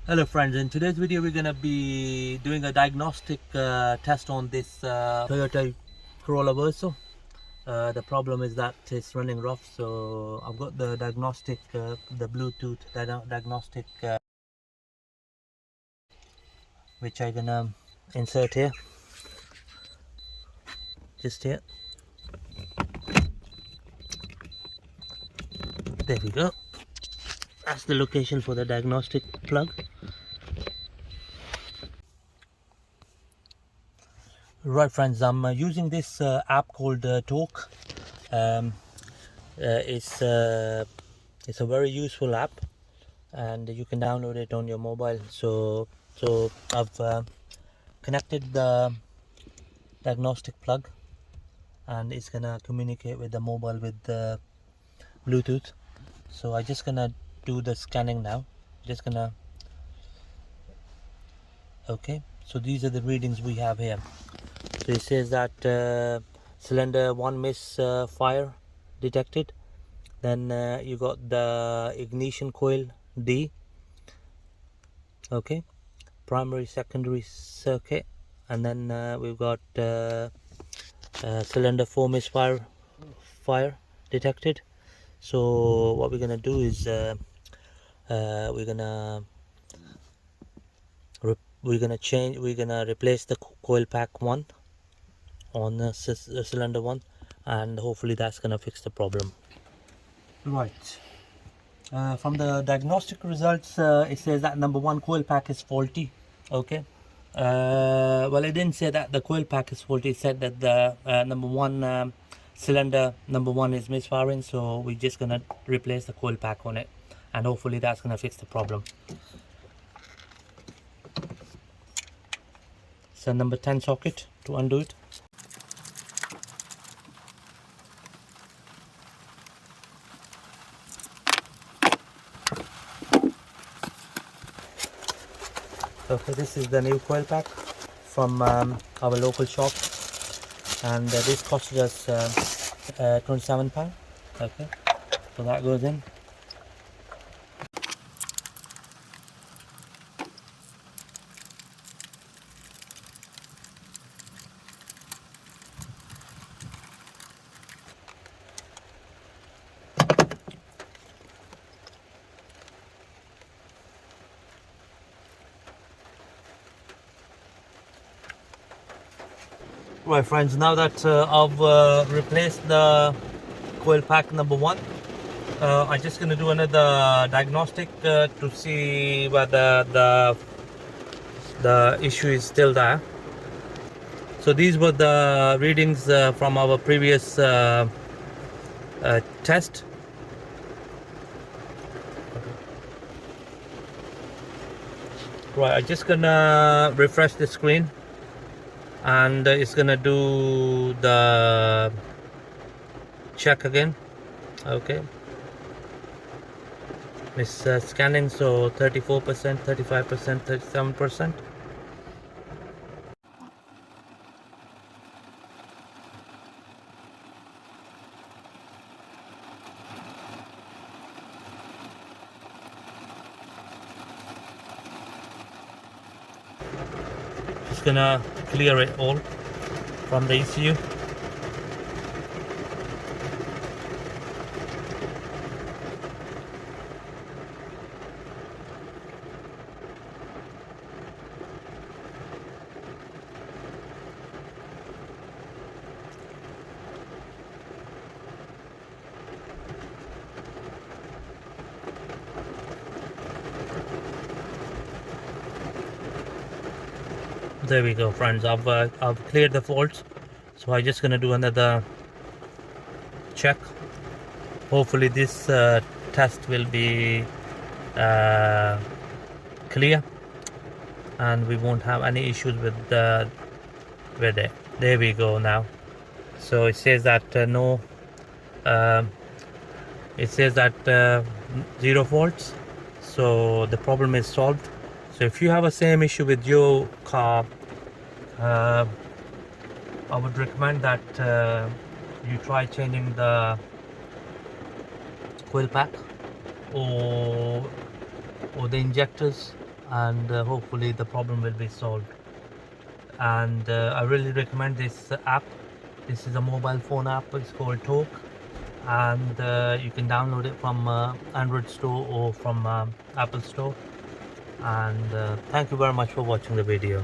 Hello friends, in today's video we're going to be doing a diagnostic test on this Toyota Corolla Verso. The problem is that it's running rough, so I've got the diagnostic, the Bluetooth diagnostic which I'm going to insert here, just here. There we go. That's the location for the diagnostic plug. Right friends, I'm using this app called Talk. Um, it's a very useful app, and you can download it on your mobile. So I've connected the diagnostic plug, and it's gonna communicate with the mobile with the Bluetooth. So I'm just gonna do the scanning now. Just gonna okay. So these are the readings we have here. So it says that cylinder 1 misfire detected. Then you got the ignition coil D. Okay, primary secondary circuit, and then we've got cylinder 4 misfire detected. So what we're gonna do is we're gonna replace the coil pack 1 on the cylinder 1, and hopefully that's gonna fix the problem. Right, from the diagnostic results it says that number 1 coil pack is faulty. Okay, well, it didn't say that the coil pack is faulty. It said that the number 1 cylinder number 1 is misfiring, so we're just gonna replace the coil pack on it, and hopefully that's gonna fix the problem. So number 10 socket to undo it. Okay, this is the new coil pack from our local shop, and this costed us £27. Okay, so that goes in. Right friends, now that I've replaced the coil pack number 1, I'm just going to do another diagnostic to see whether the issue is still there. So these were the readings from our previous test. Right, I'm just gonna refresh the screen, and it's gonna do the check again. Okay, it's scanning, so 34%, 35%, 37%. Just gonna clear it all from the ECU. There we go friends, I've cleared the faults, so I'm just gonna do another check. Hopefully this test will be clear, and we won't have any issues with it. There we go now. So it says that no it says that 0 faults, so the problem is solved. So if you have a same issue with your car, I would recommend that you try changing the coil pack or the injectors and hopefully the problem will be solved. And I really recommend this app. This is a mobile phone app. It's called Talk, and you can download it from Android store or from Apple store. And thank you very much for watching the video.